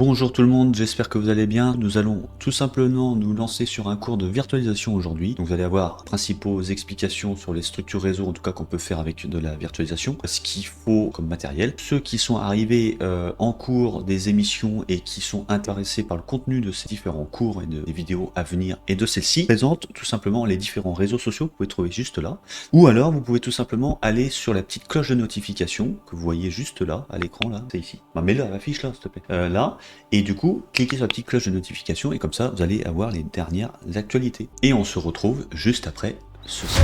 Bonjour tout le monde, j'espère que vous allez bien. Nous allons tout simplement nous lancer sur un cours de virtualisation aujourd'hui. Donc vous allez avoir principaux explications sur les structures réseau, en tout cas qu'on peut faire avec de la virtualisation, ce qu'il faut comme matériel. Ceux qui sont arrivés en cours des émissions et qui sont intéressés par le contenu de ces différents cours et des vidéos à venir et de celles-ci, présentent tout simplement les différents réseaux sociaux que vous pouvez trouver juste là. Ou alors vous pouvez tout simplement aller sur la petite cloche de notification que vous voyez juste là, à l'écran là, c'est ici. Bah, mets-le à l'affiche là, s'il te plaît. Là. Et du coup, cliquez sur la petite cloche de notification et comme ça, vous allez avoir les dernières actualités. Et on se retrouve juste après ceci.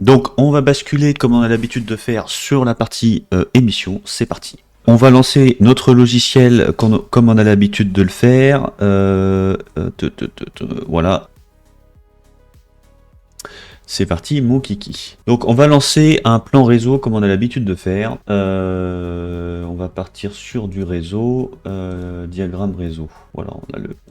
Donc on va basculer comme on a l'habitude de faire sur la partie émission, c'est parti. On va lancer notre logiciel comme on a l'habitude de le faire. Voilà. C'est parti, mon kiki. Donc on va lancer un plan réseau comme on a l'habitude de faire. On va partir sur du réseau, diagramme réseau. Voilà,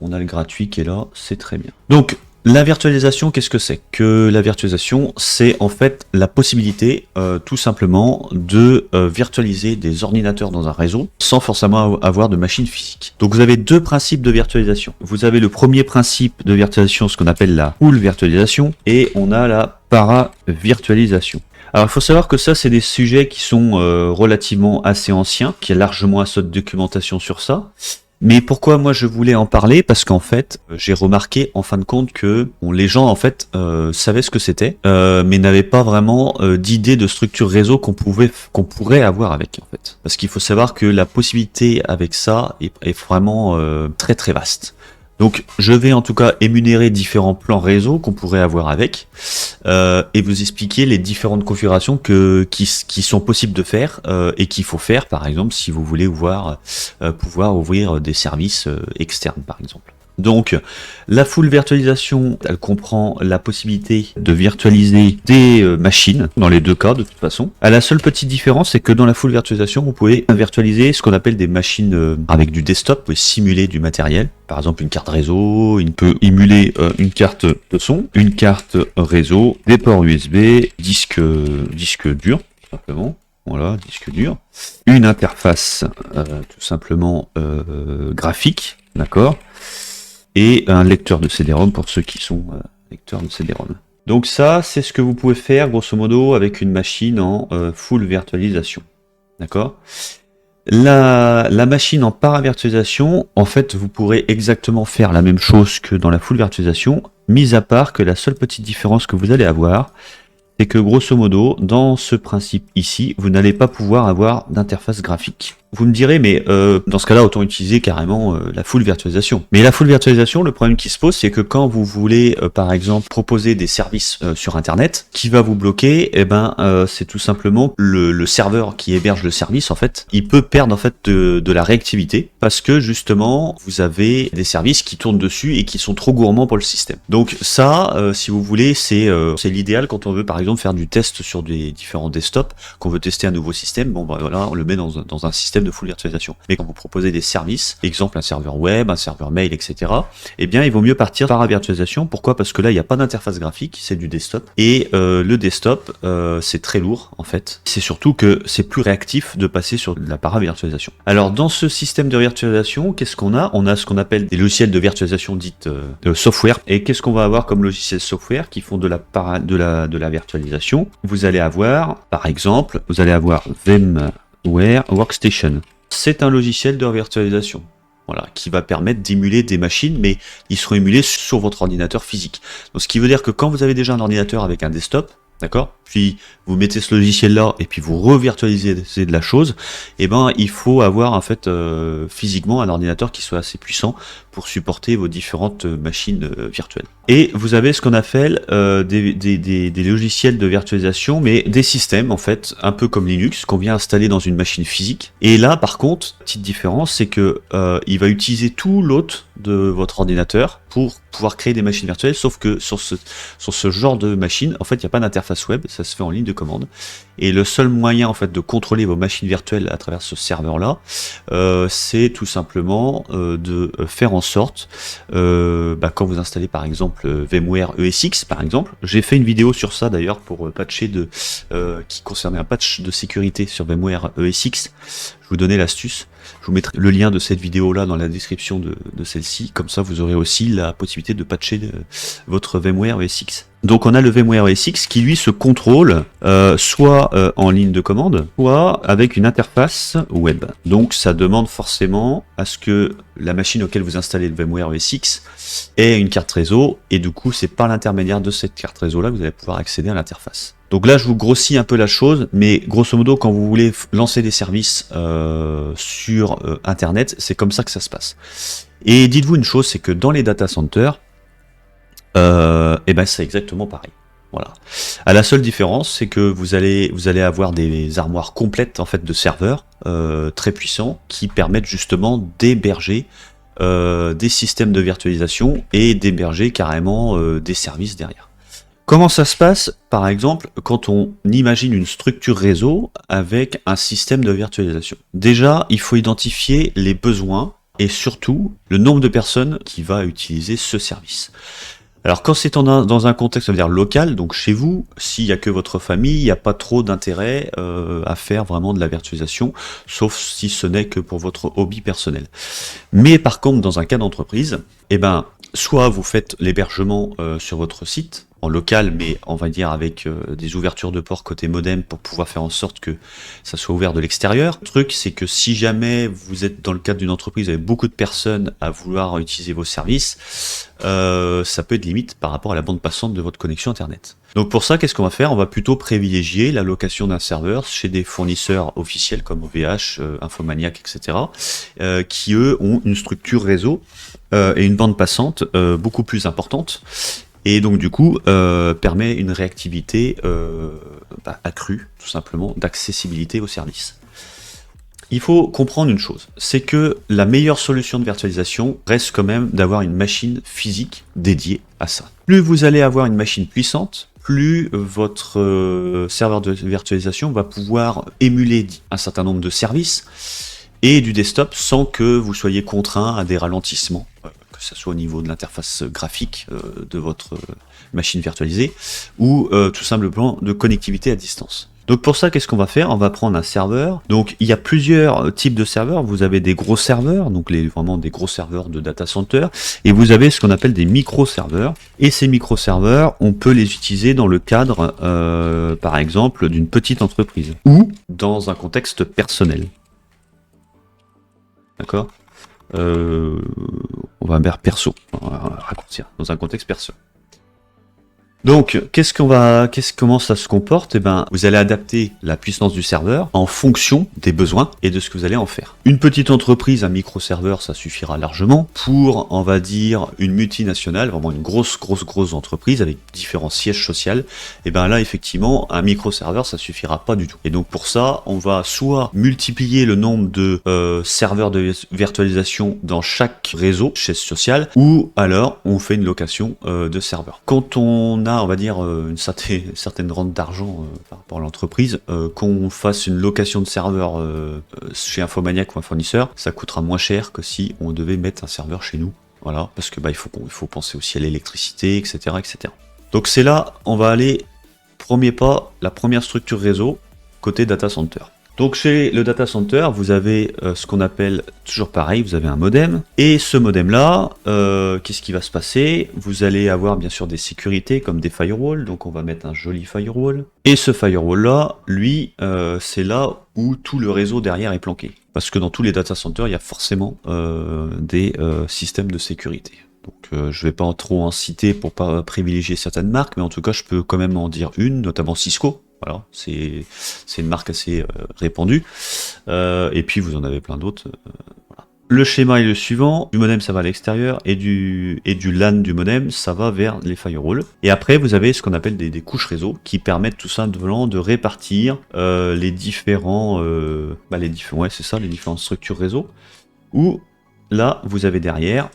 on a le gratuit qui est là, c'est très bien. Donc la virtualisation, qu'est-ce que c'est? Que la virtualisation, c'est en fait la possibilité tout simplement de virtualiser des ordinateurs dans un réseau sans forcément avoir de machine physique. Donc vous avez deux principes de virtualisation. Vous avez le premier principe de virtualisation, ce qu'on appelle la full virtualisation, et on a la para-virtualisation. Alors il faut savoir que ça c'est des sujets qui sont relativement assez anciens, qu'il y a largement assez de documentation sur ça. Mais pourquoi moi je voulais en parler? Parce qu'en fait, j'ai remarqué en fin de compte que les gens en fait savaient ce que c'était, mais n'avaient pas vraiment d'idée de structure réseau qu'on pourrait avoir avec en fait. Parce qu'il faut savoir que la possibilité avec ça est vraiment très très vaste. Donc je vais en tout cas énumérer différents plans réseau qu'on pourrait avoir avec et vous expliquer les différentes configurations qui sont possibles de faire et qu'il faut faire par exemple si vous voulez pouvoir ouvrir des services externes par exemple. Donc la full virtualisation, elle comprend la possibilité de virtualiser des machines, dans les deux cas de toute façon. La seule petite différence, c'est que dans la full virtualisation, vous pouvez virtualiser ce qu'on appelle des machines avec du desktop, vous pouvez simuler du matériel. Par exemple une carte réseau, il peut émuler une carte de son, une carte réseau, des ports USB, disque dur, tout simplement. Voilà, disque dur. Une interface tout simplement graphique, d'accord, et un lecteur de CD-ROM pour ceux qui sont lecteurs de CD-ROM. Donc ça, c'est ce que vous pouvez faire grosso modo avec une machine en full virtualisation. D'accord ? La machine en paravirtualisation, en fait, vous pourrez exactement faire la même chose que dans la full virtualisation, mis à part que la seule petite différence que vous allez avoir, c'est que grosso modo, dans ce principe ici, vous n'allez pas pouvoir avoir d'interface graphique. Vous me direz, mais dans ce cas-là, autant utiliser carrément la full virtualisation. Mais la full virtualisation, le problème qui se pose, c'est que quand vous voulez, par exemple, proposer des services sur Internet, qui va vous bloquer, c'est tout simplement le serveur qui héberge le service, en fait, il peut perdre en fait de la réactivité, parce que justement, vous avez des services qui tournent dessus et qui sont trop gourmands pour le système. Donc ça, si vous voulez, c'est l'idéal quand on veut, par exemple, faire du test sur des différents desktops, qu'on veut tester un nouveau système. Bon, bah voilà, on le met dans un système de full virtualisation. Mais quand vous proposez des services, exemple un serveur web, un serveur mail, etc., eh bien il vaut mieux partir par la virtualisation. Pourquoi? Parce que là il n'y a pas d'interface graphique, c'est du desktop. Et le desktop, c'est très lourd en fait. C'est surtout que c'est plus réactif de passer sur la paravirtualisation. Alors dans ce système de virtualisation, qu'est-ce qu'on a? On a ce qu'on appelle des logiciels de virtualisation dites software. Et qu'est-ce qu'on va avoir comme logiciel software qui font de la virtualisation? Vous allez avoir, par exemple, VMware Workstation. C'est un logiciel de virtualisation. Voilà, qui va permettre d'émuler des machines, mais ils seront émulés sur votre ordinateur physique. Donc, ce qui veut dire que quand vous avez déjà un ordinateur avec un desktop, D'accord? Puis vous mettez ce logiciel-là et puis vous revirtualisez de la chose, et ben il faut avoir en fait physiquement un ordinateur qui soit assez puissant pour supporter vos différentes machines virtuelles. Et vous avez ce qu'on appelle des logiciels de virtualisation, mais des systèmes en fait, un peu comme Linux, qu'on vient installer dans une machine physique. Et là par contre, petite différence, c'est que il va utiliser tout l'hôte de votre ordinateur pour pouvoir créer des machines virtuelles, sauf que sur ce genre de machine, en fait, il n'y a pas d'interface web, ça se fait en ligne de commande. Et le seul moyen en fait de contrôler vos machines virtuelles à travers ce serveur-là, c'est tout simplement de faire en sorte, quand vous installez par exemple VMware ESX par exemple, j'ai fait une vidéo sur ça d'ailleurs pour patcher qui concernait un patch de sécurité sur VMware ESX. Je vous donnais l'astuce. Je vous mettrai le lien de cette vidéo là dans la description de celle-ci, comme ça vous aurez aussi la possibilité de patcher votre VMware ESX. Donc on a le VMware ESX qui lui se contrôle soit en ligne de commande, soit avec une interface web. Donc ça demande forcément à ce que la machine auquel vous installez le VMware ESX ait une carte réseau, et du coup c'est par l'intermédiaire de cette carte réseau là que vous allez pouvoir accéder à l'interface. Donc là je vous grossis un peu la chose, mais grosso modo quand vous voulez lancer des services sur internet, c'est comme ça que ça se passe. Et dites-vous une chose, c'est que dans les data centers, et ben c'est exactement pareil. Voilà. À la seule différence, c'est que vous allez avoir des armoires complètes en fait de serveurs très puissants qui permettent justement d'héberger des systèmes de virtualisation et d'héberger carrément des services derrière. Comment ça se passe, par exemple, quand on imagine une structure réseau avec un système de virtualisation? Déjà, il faut identifier les besoins et surtout le nombre de personnes qui va utiliser ce service. Alors quand c'est dans un contexte, ça veut dire local, donc chez vous, s'il n'y a que votre famille, il n'y a pas trop d'intérêt à faire vraiment de la virtualisation, sauf si ce n'est que pour votre hobby personnel. Mais par contre, dans un cas d'entreprise, eh ben, soit vous faites l'hébergement sur votre site, en local, mais on va dire avec des ouvertures de port côté modem pour pouvoir faire en sorte que ça soit ouvert de l'extérieur. Le truc, c'est que si jamais vous êtes dans le cadre d'une entreprise avec beaucoup de personnes à vouloir utiliser vos services, ça peut être limite par rapport à la bande passante de votre connexion Internet. Donc pour ça, qu'est-ce qu'on va faire? On va plutôt privilégier la location d'un serveur chez des fournisseurs officiels comme OVH, Infomaniac, etc., qui eux ont une structure réseau et une bande passante beaucoup plus importante. Et donc du coup, permet une réactivité accrue, tout simplement, d'accessibilité aux services. Il faut comprendre une chose, c'est que la meilleure solution de virtualisation reste quand même d'avoir une machine physique dédiée à ça. Plus vous allez avoir une machine puissante, plus votre serveur de virtualisation va pouvoir émuler un certain nombre de services et du desktop sans que vous soyez contraint à des ralentissements, que ce soit au niveau de l'interface graphique de votre machine virtualisée, ou tout simplement de connectivité à distance. Donc pour ça, qu'est-ce qu'on va faire? On va prendre un serveur. Donc il y a plusieurs types de serveurs. Vous avez des gros serveurs, donc vraiment des gros serveurs de data center, et vous avez ce qu'on appelle des micro-serveurs. Et ces micro-serveurs, on peut les utiliser dans le cadre, par exemple, d'une petite entreprise, ou dans un contexte personnel. D'accord? On va vers perso, on va raccourcir, dans un contexte perso. Donc, comment ça se comporte? Eh ben, vous allez adapter la puissance du serveur en fonction des besoins et de ce que vous allez en faire. Une petite entreprise, un micro-serveur, ça suffira largement. Pour, on va dire, une multinationale, vraiment une grosse entreprise avec différents sièges sociaux, et ben là, effectivement, un micro-serveur, ça suffira pas du tout. Et donc, pour ça, on va soit multiplier le nombre de serveurs de virtualisation dans chaque réseau, chaise sociale, ou alors, on fait une location de serveurs. Quand on a, on va dire, une certaine rente d'argent par rapport à l'entreprise, qu'on fasse une location de serveur chez Infomaniac ou un fournisseur, ça coûtera moins cher que si on devait mettre un serveur chez nous. Voilà, parce que il faut penser aussi à l'électricité, etc., etc. Donc c'est là, on va aller, premier pas, la première structure réseau, côté data center. Donc chez le data center, vous avez ce qu'on appelle, toujours pareil, vous avez un modem, et ce modem-là, qu'est-ce qui va se passer? Vous allez avoir bien sûr des sécurités comme des firewalls, donc on va mettre un joli firewall, et ce firewall-là, lui, c'est là où tout le réseau derrière est planqué. Parce que dans tous les data centers, il y a forcément des systèmes de sécurité. Donc je vais pas trop en citer pour pas privilégier certaines marques, mais en tout cas je peux quand même en dire une, notamment Cisco. Voilà, c'est une marque assez répandue. Et puis vous en avez plein d'autres. Voilà. Le schéma est le suivant, du modem ça va à l'extérieur et du LAN du modem ça va vers les firewalls. Et après vous avez ce qu'on appelle des couches réseau qui permettent tout simplement de répartir les différents, ouais, c'est ça, les différentes structures réseau. Où là vous avez derrière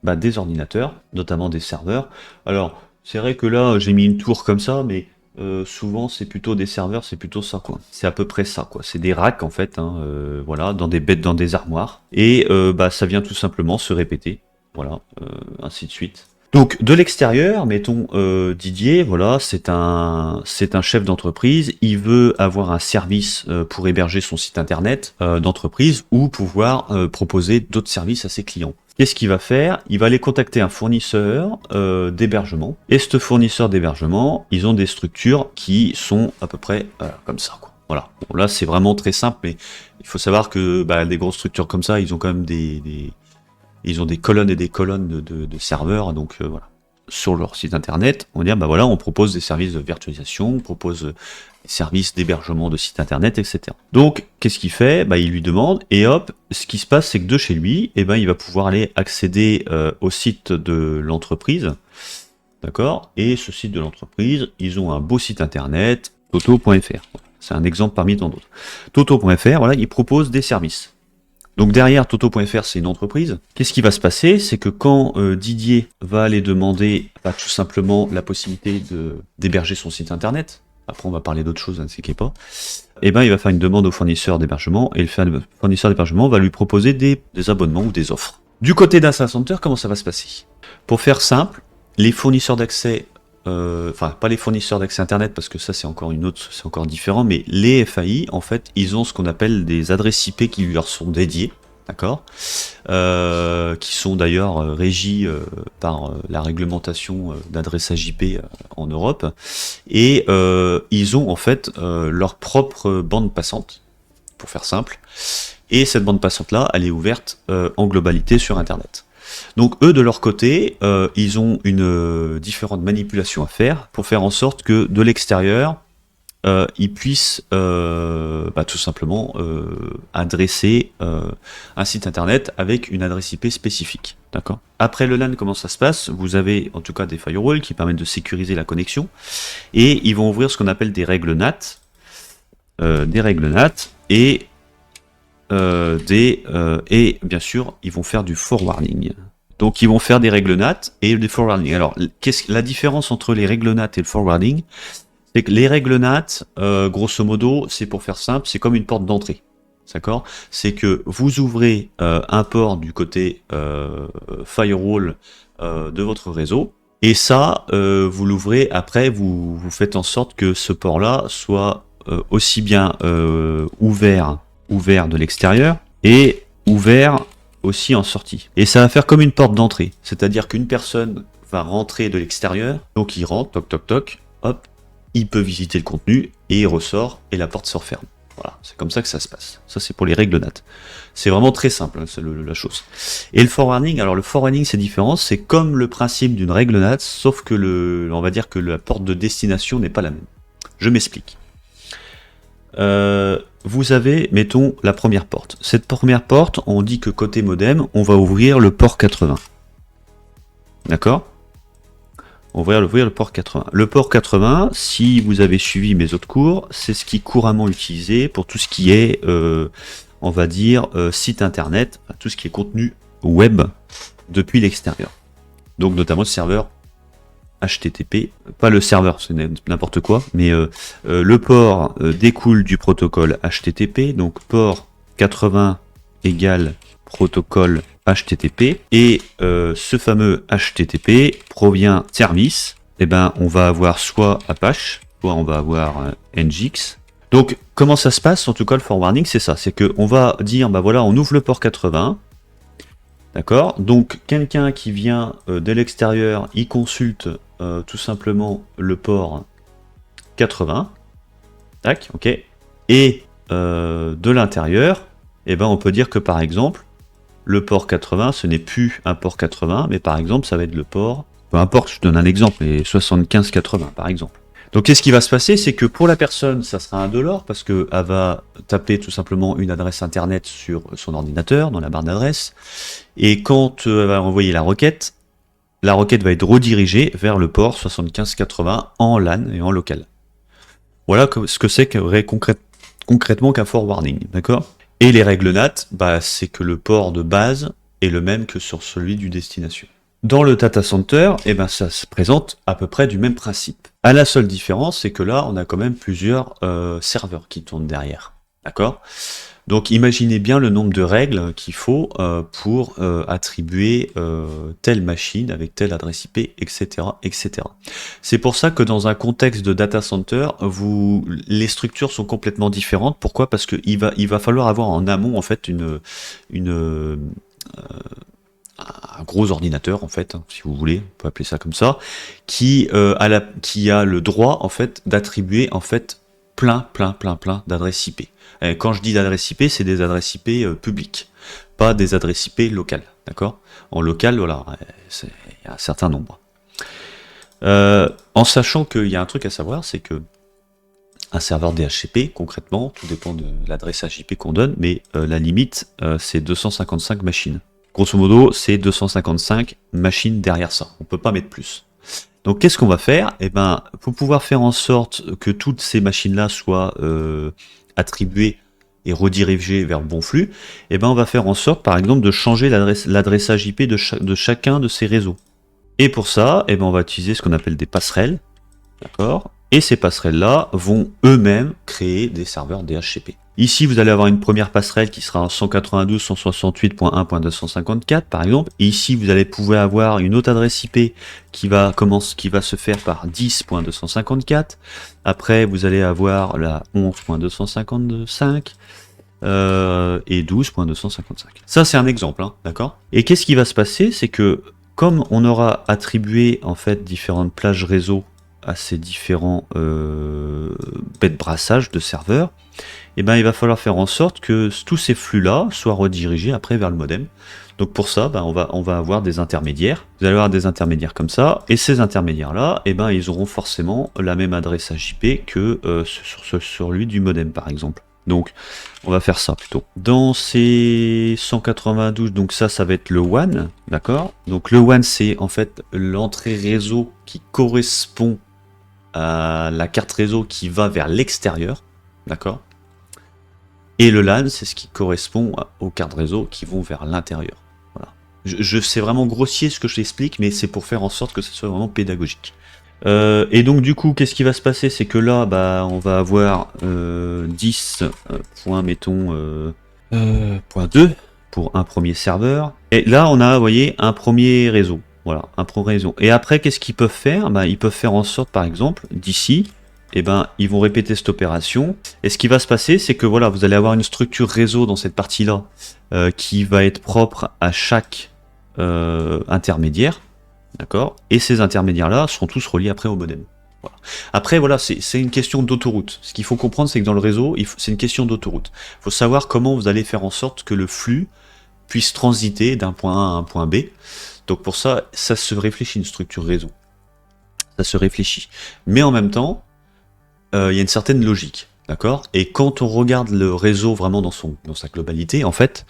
des ordinateurs, notamment des serveurs. Alors c'est vrai que là j'ai mis une tour comme ça, mais souvent c'est plutôt des serveurs, c'est plutôt ça quoi. C'est à peu près ça quoi. C'est des racks en fait, hein, voilà, dans des bêtes, dans des armoires. Et ça vient tout simplement se répéter. Voilà, ainsi de suite. Donc de l'extérieur, mettons Didier, voilà, c'est un chef d'entreprise, il veut avoir un service pour héberger son site internet d'entreprise ou pouvoir proposer d'autres services à ses clients. Qu'est-ce qu'il va faire? Il va aller contacter un fournisseur d'hébergement. Et ce fournisseur d'hébergement, ils ont des structures qui sont à peu près comme ça, quoi. Voilà. Bon, là, c'est vraiment très simple, mais il faut savoir que des grosses structures comme ça, ils ont quand même ils ont des colonnes et des colonnes de serveurs, donc voilà. Sur leur site internet, on va dire, voilà, on propose des services de virtualisation, on propose des services d'hébergement de site internet, etc. Donc, qu'est-ce qu'il fait? Il lui demande, et hop, ce qui se passe, c'est que de chez lui, il va pouvoir aller accéder au site de l'entreprise, d'accord? Et ce site de l'entreprise, ils ont un beau site internet, toto.fr. C'est un exemple parmi tant d'autres. Toto.fr, voilà, ils proposent des services. Donc derrière Toto.fr, c'est une entreprise. Qu'est-ce qui va se passer? C'est que quand Didier va aller demander tout simplement la possibilité d'héberger son site internet, après on va parler d'autres choses, ne s'inquiétez pas, il va faire une demande au fournisseur d'hébergement, et le fournisseur d'hébergement va lui proposer des abonnements ou des offres. Du côté d'un data center, comment ça va se passer? Pour faire simple, les fournisseurs d'accès, pas les fournisseurs d'accès internet parce que ça c'est encore c'est encore différent, mais les FAI en fait ils ont ce qu'on appelle des adresses IP qui leur sont dédiées, d'accord, qui sont d'ailleurs régies par la réglementation d'adressage IP en Europe, et ils ont en fait leur propre bande passante, pour faire simple, et cette bande passante là elle est ouverte en globalité sur internet. Donc eux de leur côté, ils ont différentes manipulations à faire pour faire en sorte que de l'extérieur, ils puissent tout simplement adresser un site internet avec une adresse IP spécifique. D'accord. Après le LAN, comment ça se passe? Vous avez en tout cas des firewalls qui permettent de sécuriser la connexion, et ils vont ouvrir ce qu'on appelle des règles NAT, et et bien sûr ils vont faire du forwarding. Donc ils vont faire des règles NAT et des forwarding. Alors la différence entre les règles NAT et le forwarding, c'est que les règles NAT, grosso modo, c'est pour faire simple, c'est comme une porte d'entrée. D'accord? C'est que vous ouvrez un port du côté firewall de votre réseau, et ça, vous l'ouvrez, après vous faites en sorte que ce port-là soit aussi bien ouvert de l'extérieur et ouvert aussi en sortie. Et ça va faire comme une porte d'entrée, c'est-à-dire qu'une personne va rentrer de l'extérieur, donc il rentre, toc toc toc, hop, il peut visiter le contenu et il ressort et la porte se referme. Voilà, c'est comme ça que ça se passe. Ça c'est pour les règles NAT. C'est vraiment très simple, hein, c'est la chose. Et le forwarding, alors le forwarding c'est différent, c'est comme le principe d'une règle NAT, sauf que on va dire que la porte de destination n'est pas la même. Je m'explique. Vous avez, mettons, la première porte. Cette première porte, on dit que côté modem, on va ouvrir le port 80. D'accord? On va ouvrir le port 80. Le port 80, si vous avez suivi mes autres cours, c'est ce qui est couramment utilisé pour tout ce qui est, on va dire, site internet, tout ce qui est contenu web depuis l'extérieur. Donc notamment le serveur HTTP, pas le serveur, c'est n'importe quoi, mais le port découle du protocole HTTP, donc port 80 égale protocole HTTP, et ce fameux HTTP provient service, on va avoir soit Apache, soit on va avoir Nginx. Donc comment ça se passe? En tout cas le forwarding c'est ça, c'est que on va dire voilà, on ouvre le port 80. D'accord? Donc quelqu'un qui vient de l'extérieur, il consulte tout simplement le port 80. Tac, ok. Et de l'intérieur, on peut dire que par exemple, le port 80, ce n'est plus un port 80, mais par exemple, ça va être le port, peu importe, je donne un exemple, mais 75-80 par exemple. Donc qu'est-ce qui va se passer, c'est que pour la personne, ça sera indolore, parce qu'elle va taper tout simplement une adresse internet sur son ordinateur, dans la barre d'adresse, et quand elle va envoyer la requête va être redirigée vers le port 75-80 en LAN et en local. Voilà ce que c'est concrètement qu'un forwarding, d'accord? Et les règles NAT, c'est que le port de base est le même que sur celui du destination. Dans le data center, ça se présente à peu près du même principe. À la seule différence, c'est que là, on a quand même plusieurs serveurs qui tournent derrière, d'accord? Donc imaginez bien le nombre de règles qu'il faut pour attribuer telle machine avec telle adresse IP, etc. etc. C'est pour ça que dans un contexte de data center, les structures sont complètement différentes. Pourquoi? Parce qu'il va falloir avoir en amont en fait un gros ordinateur en fait, si vous voulez, on peut appeler ça comme ça, qui a le droit en fait d'attribuer en fait plein d'adresses IP. Et quand je dis d'adresses IP, c'est des adresses IP publiques, pas des adresses IP locales, d'accord? En local, voilà, il y a un certain nombre. En sachant qu'il y a un truc à savoir, c'est que un serveur DHCP, concrètement, tout dépend de l'adresse IP qu'on donne, mais la limite, c'est 255 machines. Grosso modo, c'est 255 machines derrière ça. On ne peut pas mettre plus. Donc, qu'est-ce qu'on va faire? Pour pouvoir faire en sorte que toutes ces machines-là soient attribuées et redirigées vers le bon flux, on va faire en sorte, par exemple, de changer l'adressage IP de chacun de ces réseaux. Et pour ça, on va utiliser ce qu'on appelle des passerelles. D'accord? Et ces passerelles-là vont eux-mêmes créer des serveurs DHCP. Ici, vous allez avoir une première passerelle qui sera en 192.168.1.254 par exemple. Et ici, vous allez pouvoir avoir une autre adresse IP qui va se faire par 10.254. Après, vous allez avoir la 11.255 et 12.255. Ça, c'est un exemple, hein, d'accord? Et qu'est-ce qui va se passer? C'est que comme on aura attribué en fait différentes plages réseau à ces différents bêtes brassage de serveurs, il va falloir faire en sorte que tous ces flux-là soient redirigés après vers le modem. Donc pour ça, on va avoir des intermédiaires. Vous allez avoir des intermédiaires comme ça, et ces intermédiaires-là, ils auront forcément la même adresse IP que sur celui du modem, par exemple. Donc, on va faire ça plutôt. Dans ces 192, donc ça va être le WAN, d'accord? Donc le WAN, c'est en fait l'entrée réseau qui correspond à la carte réseau qui va vers l'extérieur, d'accord? Et le LAN, c'est ce qui correspond aux cartes réseau qui vont vers l'intérieur. Voilà. C'est vraiment grossier ce que je t'explique, mais c'est pour faire en sorte que ce soit vraiment pédagogique. Et donc du coup, qu'est-ce qui va se passer? C'est que là, on va avoir 10 points, mettons, point 2 pour un premier serveur. Et là, on a, vous voyez, un premier réseau. Voilà, un premier réseau. Et après, qu'est-ce qu'ils peuvent faire? Ils peuvent faire en sorte, par exemple, d'ici, ils vont répéter cette opération. Et ce qui va se passer, c'est que voilà, vous allez avoir une structure réseau dans cette partie-là qui va être propre à chaque intermédiaire. D'accord? Et ces intermédiaires-là seront tous reliés après au modem. Voilà. Après, voilà, c'est une question d'autoroute. Ce qu'il faut comprendre, c'est que dans le réseau, c'est une question d'autoroute. Il faut savoir comment vous allez faire en sorte que le flux puisse transiter d'un point A à un point B. Donc pour ça, ça se réfléchit une structure réseau. Ça se réfléchit. Mais en même temps, il y a une certaine logique. D'accord? Et quand on regarde le réseau vraiment dans sa globalité, en fait,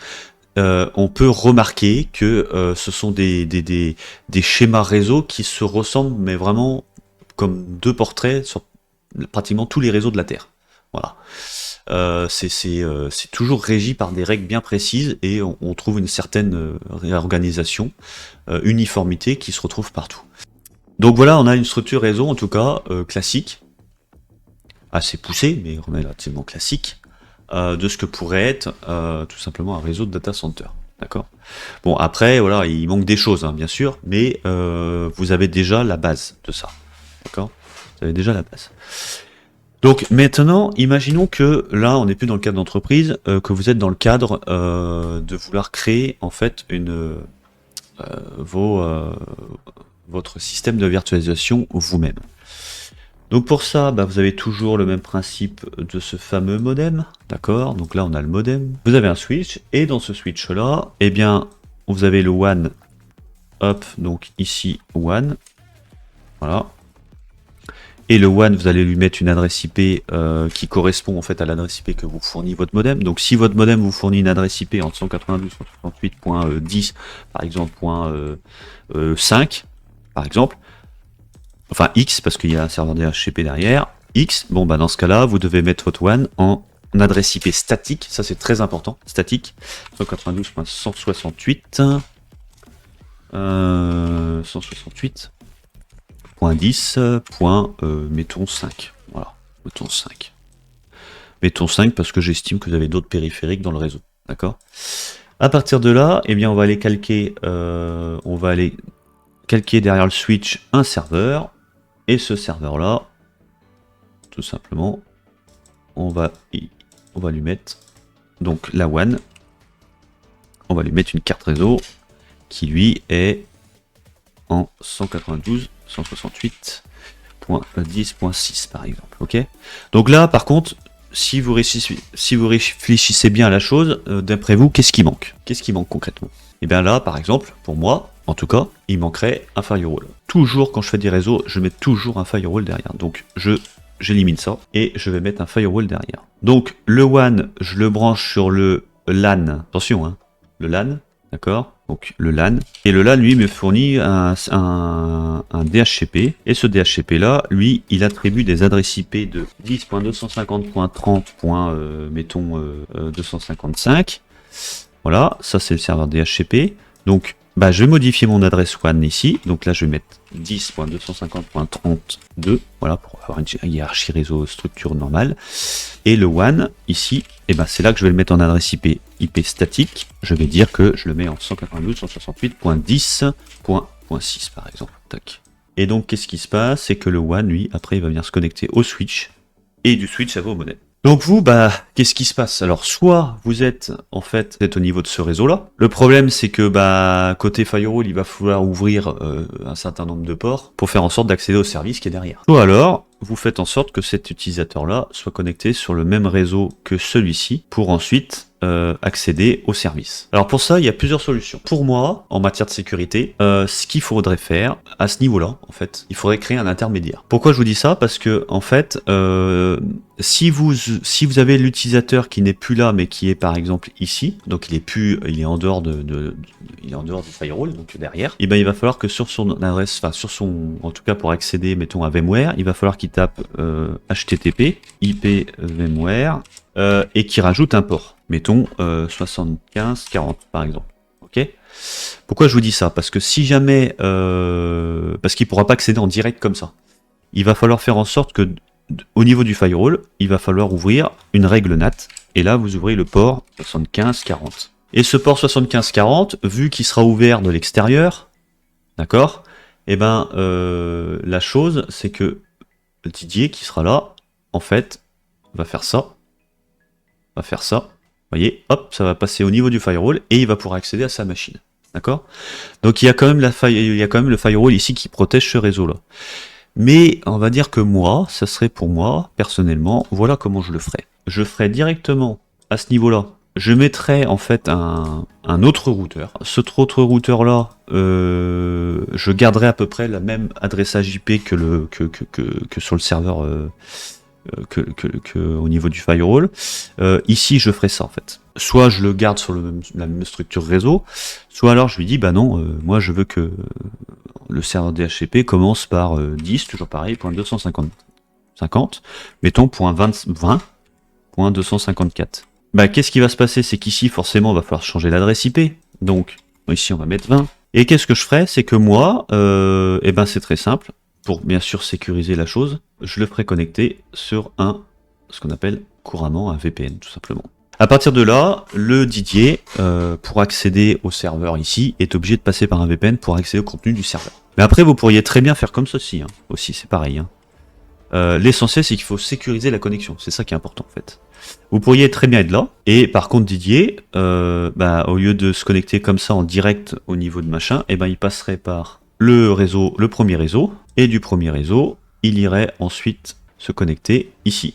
on peut remarquer que ce sont des schémas réseau qui se ressemblent, mais vraiment comme deux portraits sur pratiquement tous les réseaux de la Terre. Voilà. C'est toujours régi par des règles bien précises et on trouve une certaine réorganisation, uniformité qui se retrouve partout. Donc voilà, on a une structure réseau en tout cas classique, assez poussée, mais relativement classique. De ce que pourrait être tout simplement un réseau de data center. D'accord? Bon, après, voilà, il manque des choses, hein, bien sûr, mais vous avez déjà la base de ça. D'accord? Vous avez déjà la base. Donc maintenant, imaginons que là, on n'est plus dans le cadre d'entreprise, que vous êtes dans le cadre de vouloir créer en fait votre système de virtualisation vous-même. Donc pour ça, vous avez toujours le même principe de ce fameux modem, d'accord? Donc là, on a le modem. Vous avez un switch, et dans ce switch-là, vous avez le WAN, hop, donc ici WAN, voilà. Et le WAN, vous allez lui mettre une adresse IP qui correspond en fait à l'adresse IP que vous fournit votre modem. Donc si votre modem vous fournit une adresse IP entre 192.168.10 par exemple, .5 par exemple, enfin X parce qu'il y a un serveur DHCP derrière, X, bon bah dans ce cas-là, vous devez mettre votre WAN en adresse IP statique, ça c'est très important, statique, 192.168, 168.10. Mettons 5. Voilà, mettons 5. Mettons 5 parce que j'estime que vous avez d'autres périphériques dans le réseau. D'accord. À partir de là, eh bien, on va aller calquer derrière le switch un serveur. Et ce serveur-là, tout simplement, on va lui mettre donc la WAN. On va lui mettre une carte réseau qui lui est en 192.168.10.6 par exemple. Ok. Donc là, par contre, si vous réfléchissez bien à la chose, d'après vous, qu'est-ce qui manque? Qu'est-ce qui manque concrètement? Et bien là, par exemple, pour moi, en tout cas, il manquerait un firewall. Toujours quand je fais des réseaux, je mets toujours un firewall derrière. Donc j'élimine ça et je vais mettre un firewall derrière. Donc le WAN, je le branche sur le LAN. Attention, hein, le LAN, d'accord? Donc le LAN. Et le LAN, lui, me fournit un DHCP. Et ce DHCP là, lui, il attribue des adresses IP de 10.250.30.255. Voilà, ça c'est le serveur DHCP. Donc bah, je vais modifier mon adresse WAN ici. Donc là, je vais mettre 10.250.32. Voilà, pour avoir une hiérarchie réseau structure normale. Et le WAN, ici, et ben c'est là que je vais le mettre en adresse IP statique. Je vais dire que je le mets en 192.168.10.6 par exemple. Tac. Et donc, qu'est-ce qui se passe? C'est que le WAN, lui, après, il va venir se connecter au switch. Et du switch, ça va au modem. Donc vous, bah, qu'est-ce qui se passe? Alors, soit vous êtes au niveau de ce réseau-là. Le problème, c'est que, bah, côté firewall, il va falloir ouvrir un certain nombre de ports pour faire en sorte d'accéder au service qui est derrière. Ou alors, vous faites en sorte que cet utilisateur-là soit connecté sur le même réseau que celui-ci pour ensuite accéder au service. Alors pour ça, il y a plusieurs solutions. Pour moi, en matière de sécurité, ce qu'il faudrait faire à ce niveau-là, en fait, il faudrait créer un intermédiaire. Pourquoi je vous dis ça? Parce que en fait, si vous avez l'utilisateur qui n'est plus là, mais qui est par exemple ici, donc il est en dehors il est en dehors du firewall, donc derrière, et ben il va falloir que sur son adresse, enfin en tout cas pour accéder, mettons à VMware, il va falloir qu'il tape HTTP IP VMware et qu'il rajoute un port. Mettons 75-40 par exemple. Ok. Pourquoi je vous dis ça? Parce que si jamais, parce qu'il pourra pas accéder en direct comme ça, il va falloir faire en sorte que au niveau du firewall, il va falloir ouvrir une règle NAT. Et là, vous ouvrez le port 75-40. Et ce port 75-40, vu qu'il sera ouvert de l'extérieur, d'accord? Et ben, la chose, c'est que le Didier qui sera là, en fait, va faire ça. Vous voyez, hop, ça va passer au niveau du firewall et il va pouvoir accéder à sa machine. D'accord? Donc il y a quand même le firewall ici qui protège ce réseau-là. Mais on va dire que moi, ça serait pour moi, personnellement, voilà comment je le ferais. Je ferais directement à ce niveau-là. Je mettrais en fait un autre routeur. Cet autre routeur-là, je garderai à peu près la même adressage IP que sur le serveur. Au niveau du firewall. Ici, je ferai ça en fait. Soit je le garde sur la même structure réseau, soit alors je lui dis, bah non, moi je veux que le serveur DHCP commence par 10, toujours pareil, .250, mettons .20.254. Bah qu'est-ce qui va se passer? C'est qu'ici, forcément, il va falloir changer l'adresse IP. Donc, ici, on va mettre 20. Et qu'est-ce que je ferai? C'est que moi, eh ben c'est très simple. Pour bien sûr sécuriser la chose, je le ferai connecter sur ce qu'on appelle couramment un VPN, tout simplement. À partir de là, le Didier, pour accéder au serveur ici, est obligé de passer par un VPN pour accéder au contenu du serveur. Mais après, vous pourriez très bien faire comme ceci, hein. Aussi, c'est pareil. Hein. L'essentiel, c'est qu'il faut sécuriser la connexion. C'est ça qui est important, en fait. Vous pourriez très bien être là, et par contre, Didier, au lieu de se connecter comme ça en direct au niveau de machin, eh ben, il passerait par le premier réseau, et du premier réseau, il irait ensuite se connecter ici.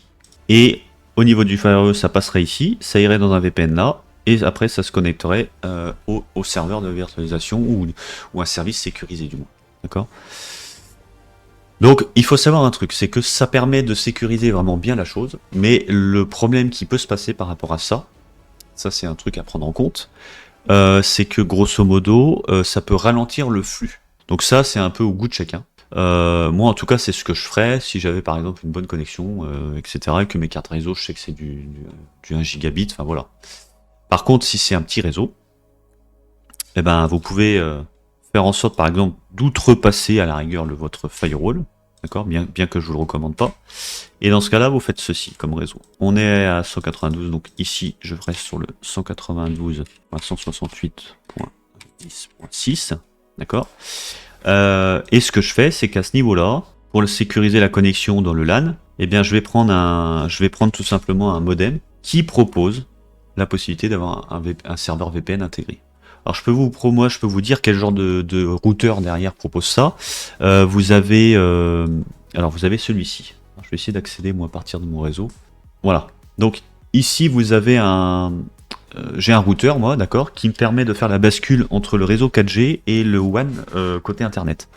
Et au niveau du firewall, ça passerait ici, ça irait dans un VPN là, et après ça se connecterait au serveur de virtualisation ou un service sécurisé du moins. D'accord? Donc il faut savoir un truc, c'est que ça permet de sécuriser vraiment bien la chose, mais le problème qui peut se passer par rapport à ça c'est un truc à prendre en compte, c'est que grosso modo, ça peut ralentir le flux. Donc ça, c'est un peu au goût de chacun. Moi, en tout cas, c'est ce que je ferais si j'avais par exemple une bonne connexion, etc., et que mes cartes réseau, je sais que c'est du 1 gigabit, enfin voilà. Par contre, si c'est un petit réseau, eh ben, vous pouvez faire en sorte, par exemple, d'outrepasser à la rigueur votre firewall, d'accord, bien que je vous le recommande pas. Et dans ce cas-là, vous faites ceci comme réseau. On est à 192, donc ici, je reste sur le 192.168.10.6, d'accord. Et ce que je fais, c'est qu'à ce niveau-là, pour le sécuriser la connexion dans le LAN, eh bien, je vais prendre tout simplement un modem qui propose la possibilité d'avoir un serveur VPN intégré. Alors je peux vous dire quel genre de routeur derrière propose ça. Vous avez celui-ci. Je vais essayer d'accéder moi à partir de mon réseau. Voilà. Donc ici vous avez j'ai un routeur moi, d'accord, qui me permet de faire la bascule entre le réseau 4G et le WAN côté internet.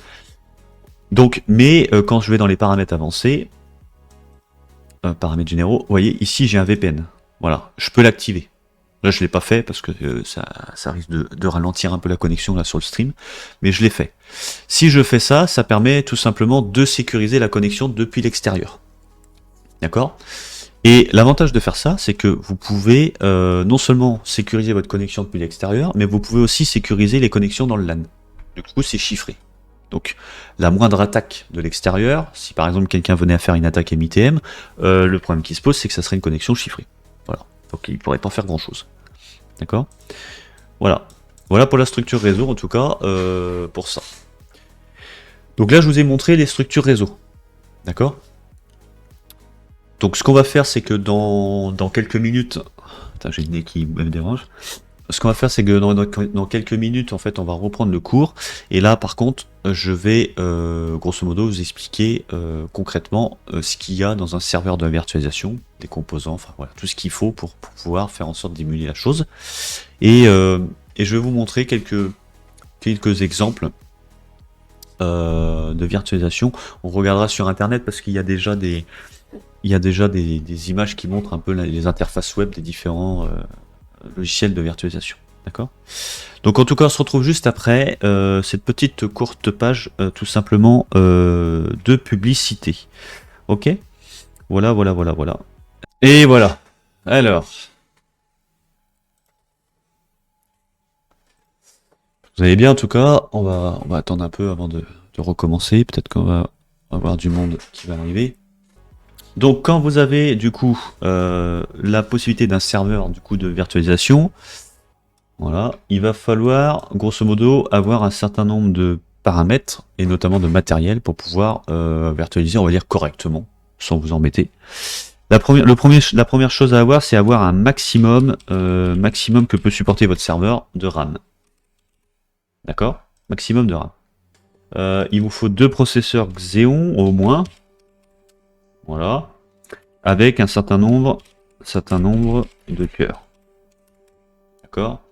Donc, mais quand je vais dans les paramètres avancés, paramètres généraux, vous voyez ici j'ai un VPN. Voilà, je peux l'activer. Là, je l'ai pas fait parce que ça risque de ralentir un peu la connexion là sur le stream, mais je l'ai fait. Si je fais ça, ça permet tout simplement de sécuriser la connexion depuis l'extérieur. D'accord? Et l'avantage de faire ça, c'est que vous pouvez non seulement sécuriser votre connexion depuis l'extérieur, mais vous pouvez aussi sécuriser les connexions dans le LAN. Du coup, c'est chiffré. Donc, la moindre attaque de l'extérieur, si par exemple quelqu'un venait à faire une attaque MITM, le problème qui se pose, c'est que ça serait une connexion chiffrée. Voilà. Donc il ne pourrait pas faire grand chose. D'accord? Voilà. Voilà pour la structure réseau, en tout cas, pour ça. Donc là, je vous ai montré les structures réseau. D'accord? Donc ce qu'on va faire, c'est que dans quelques minutes... Attends, j'ai le nez qui me dérange. Ce qu'on va faire, c'est que dans quelques minutes, en fait, on va reprendre le cours. Et là, par contre, je vais, grosso modo, vous expliquer concrètement ce qu'il y a dans un serveur de virtualisation, des composants, enfin voilà, tout ce qu'il faut pour pouvoir faire en sorte d'émuler la chose. Et je vais vous montrer quelques exemples de virtualisation. On regardera sur Internet parce qu'il y a déjà des images qui montrent un peu les interfaces web des différents logiciel de virtualisation. D'accord? Donc en tout cas, on se retrouve juste après cette petite courte page tout simplement de publicité. Ok? Voilà. Et voilà. Alors. Vous allez bien en tout cas. On va attendre un peu avant de recommencer. Peut-être qu'on va avoir du monde qui va arriver. Donc quand vous avez du coup la possibilité d'un serveur du coup de virtualisation, voilà, il va falloir grosso modo avoir un certain nombre de paramètres et notamment de matériel pour pouvoir virtualiser, on va dire correctement, sans vous embêter. La première chose à avoir, c'est avoir un maximum que peut supporter votre serveur de RAM. D'accord? Maximum de RAM. Il vous faut 2 processeurs Xeon au moins. Voilà. Avec un certain nombre de cœurs. D'accord?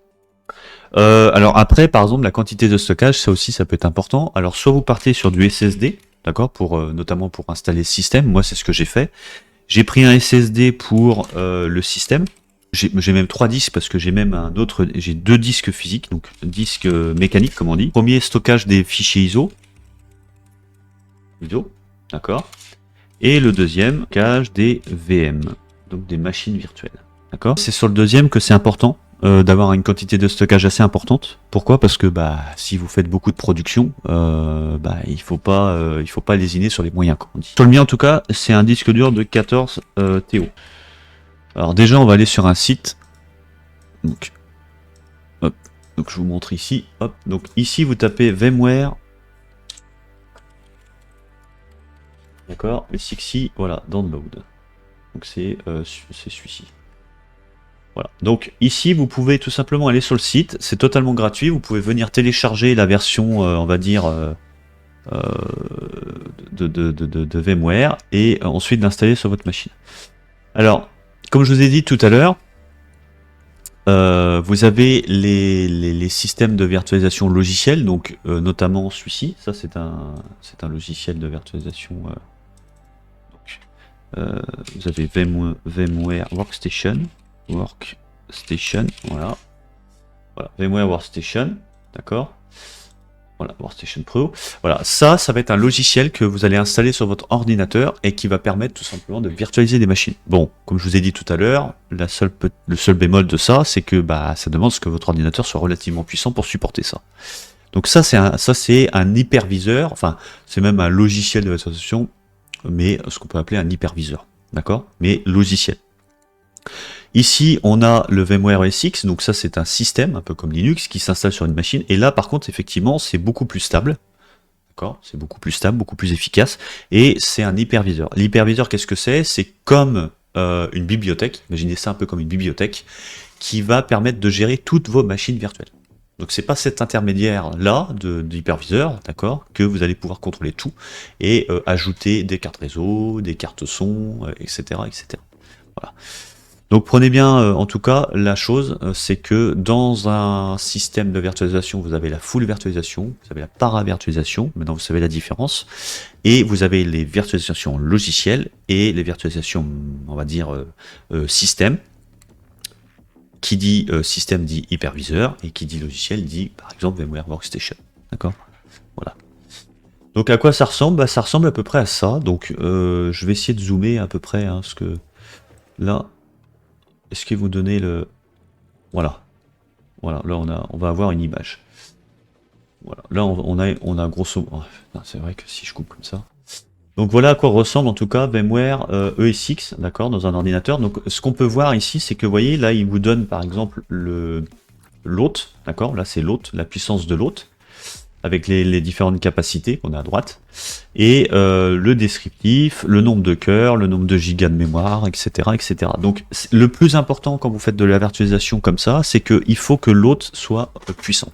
Alors après, par exemple, la quantité de stockage, ça peut être important. Alors soit vous partez sur du SSD, d'accord, notamment pour installer le système. Moi, c'est ce que j'ai fait. J'ai pris un SSD pour le système. J'ai même 3 disques parce que j'ai même j'ai 2 disques physiques, donc disques mécaniques comme on dit. Premier stockage des fichiers ISO, d'accord. Et le deuxième, stockage des VM, donc des machines virtuelles, d'accord. C'est sur le deuxième que c'est important d'avoir une quantité de stockage assez importante. Pourquoi? Parce que si vous faites beaucoup de production, il faut pas lésiner sur les moyens, comme on dit. Sur le mien en tout cas, c'est un disque dur de 14 TO. Alors déjà, on va aller sur un site. Donc, hop. Donc je vous montre ici. Hop. Donc ici, vous tapez VMware. D'accord. Le 6i, voilà, download. Donc c'est celui-ci. Voilà. Donc ici, vous pouvez tout simplement aller sur le site. C'est totalement gratuit. Vous pouvez venir télécharger la version, on va dire, de VMware et ensuite d'installer sur votre machine. Alors, comme je vous ai dit tout à l'heure, vous avez les systèmes de virtualisation logicielle, donc notamment celui-ci. Ça, c'est un logiciel de virtualisation. Vous avez VMware Workstation. Voilà. Voilà, VMware Workstation, d'accord. Voilà, Workstation Pro. Voilà, ça va être un logiciel que vous allez installer sur votre ordinateur et qui va permettre tout simplement de virtualiser des machines. Bon, comme je vous ai dit tout à l'heure, le seul bémol de ça, c'est que ça demande que votre ordinateur soit relativement puissant pour supporter ça. Donc ça, c'est un hyperviseur, enfin, c'est même un logiciel de virtualisation, mais ce qu'on peut appeler un hyperviseur, d'accord, mais logiciel. Ici, on a le VMware OS X, donc ça c'est un système, un peu comme Linux, qui s'installe sur une machine, et là par contre, effectivement, c'est beaucoup plus stable, d'accord, c'est beaucoup plus stable, beaucoup plus efficace, et c'est un hyperviseur. L'hyperviseur, qu'est-ce que c'est? C'est comme une bibliothèque, imaginez ça un peu comme une bibliothèque, qui va permettre de gérer toutes vos machines virtuelles. Donc c'est pas cet intermédiaire-là d'hyperviseur, d'accord, que vous allez pouvoir contrôler tout, et ajouter des cartes réseau, des cartes son, etc., etc. Voilà. Donc prenez bien, en tout cas, la chose, c'est que dans un système de virtualisation, vous avez la full virtualisation, vous avez la para-virtualisation, maintenant vous savez la différence, et vous avez les virtualisations logicielles et les virtualisations, on va dire, système. Qui dit système dit hyperviseur, et qui dit logiciel dit, par exemple, VMware Workstation. D'accord? Voilà. Donc à quoi ça ressemble? Ça ressemble à peu près à ça, donc je vais essayer de zoomer à peu près, hein, parce que là... Est-ce que vous donnez le... Voilà. Voilà, là on va avoir une image. Voilà, là on a grosso... Oh, c'est vrai que si je coupe comme ça... Donc voilà à quoi ressemble en tout cas VMware OS X, d'accord, dans un ordinateur. Donc ce qu'on peut voir ici, c'est que vous voyez, là il vous donne par exemple l'hôte, d'accord, là c'est l'hôte, la puissance de l'hôte, avec les différentes capacités qu'on a à droite, et le descriptif, le nombre de cœurs, le nombre de gigas de mémoire, etc. etc. Donc le plus important quand vous faites de la virtualisation comme ça, c'est qu'il faut que l'hôte soit puissant.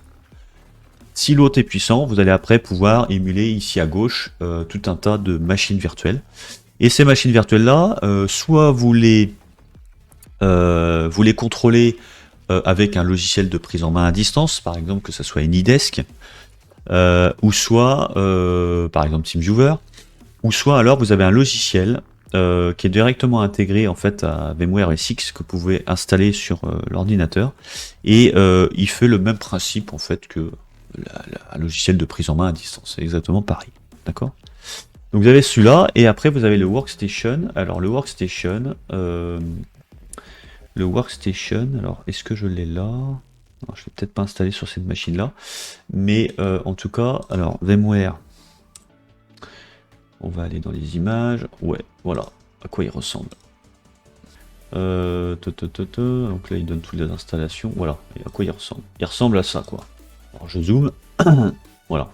Si l'hôte est puissant, vous allez après pouvoir émuler ici à gauche tout un tas de machines virtuelles. Et ces machines virtuelles-là, soit vous les contrôlez avec un logiciel de prise en main à distance, par exemple que ce soit AnyDesk, ou soit par exemple TeamViewer, ou soit alors vous avez un logiciel qui est directement intégré en fait à VMware OS X que vous pouvez installer sur l'ordinateur, et il fait le même principe en fait que un logiciel de prise en main à distance, c'est exactement pareil, d'accord. Donc vous avez celui-là, et après vous avez le Workstation. Alors le Workstation, alors est-ce que je l'ai là? Alors, je vais peut-être pas installer sur cette machine là, mais en tout cas, alors VMware, on va aller dans les images, ouais, voilà à quoi il ressemble. Donc là il donne toutes les installations, voilà, et à quoi il ressemble à ça quoi. Alors je zoome, voilà,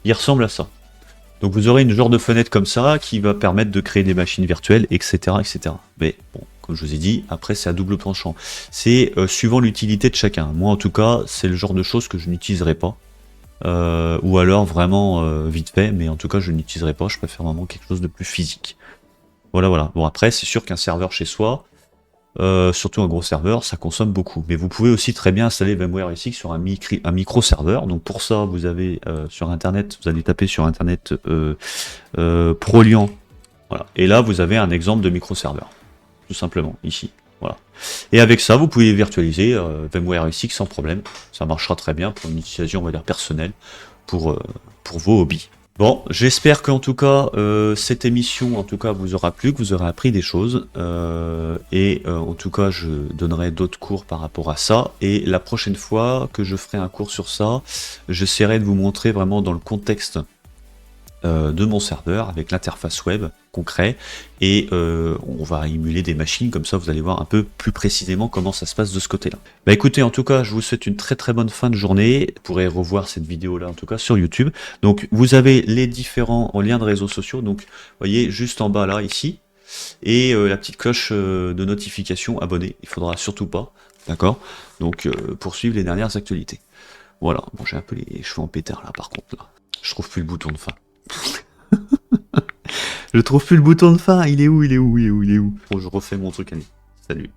il ressemble à ça. Donc vous aurez une genre de fenêtre comme ça qui va permettre de créer des machines virtuelles, etc. etc. Mais bon, comme je vous ai dit, après c'est à double tranchant. C'est suivant l'utilité de chacun. Moi en tout cas, c'est le genre de choses que je n'utiliserai pas. Ou alors vraiment vite fait, mais en tout cas je n'utiliserai pas, je préfère vraiment quelque chose de plus physique. Voilà, voilà. Bon après, c'est sûr qu'un serveur chez soi, surtout un gros serveur, ça consomme beaucoup. Mais vous pouvez aussi très bien installer VMware OS X sur un micro-serveur. Donc pour ça, vous avez sur Internet, vous allez taper sur Internet Proliant. Voilà. Et là, vous avez un exemple de micro-serveur. Tout simplement, ici. Voilà. Et avec ça, vous pouvez virtualiser VMware OS X sans problème. Ça marchera très bien pour une utilisation, on va dire, personnelle, pour vos hobbies. Bon, j'espère qu'en tout cas, cette émission, en tout cas, vous aura plu, que vous aurez appris des choses. En tout cas, je donnerai d'autres cours par rapport à ça. Et la prochaine fois que je ferai un cours sur ça, j'essaierai de vous montrer vraiment dans le contexte de mon serveur avec l'interface web qu'on crée, et on va émuler des machines, comme ça vous allez voir un peu plus précisément comment ça se passe de ce côté-là. Bah écoutez, en tout cas, je vous souhaite une très très bonne fin de journée. Vous pourrez revoir cette vidéo-là en tout cas sur YouTube. Donc vous avez les différents liens de réseaux sociaux, donc vous voyez juste en bas là, ici, et la petite cloche de notification abonné, il faudra surtout pas, d'accord, donc pour suivre les dernières actualités. Voilà, bon j'ai un peu les cheveux en pétard là par contre, là. Je trouve plus le bouton de fin. Je trouve plus le bouton de fin, il est où? Bon, je refais mon truc, allez. Salut.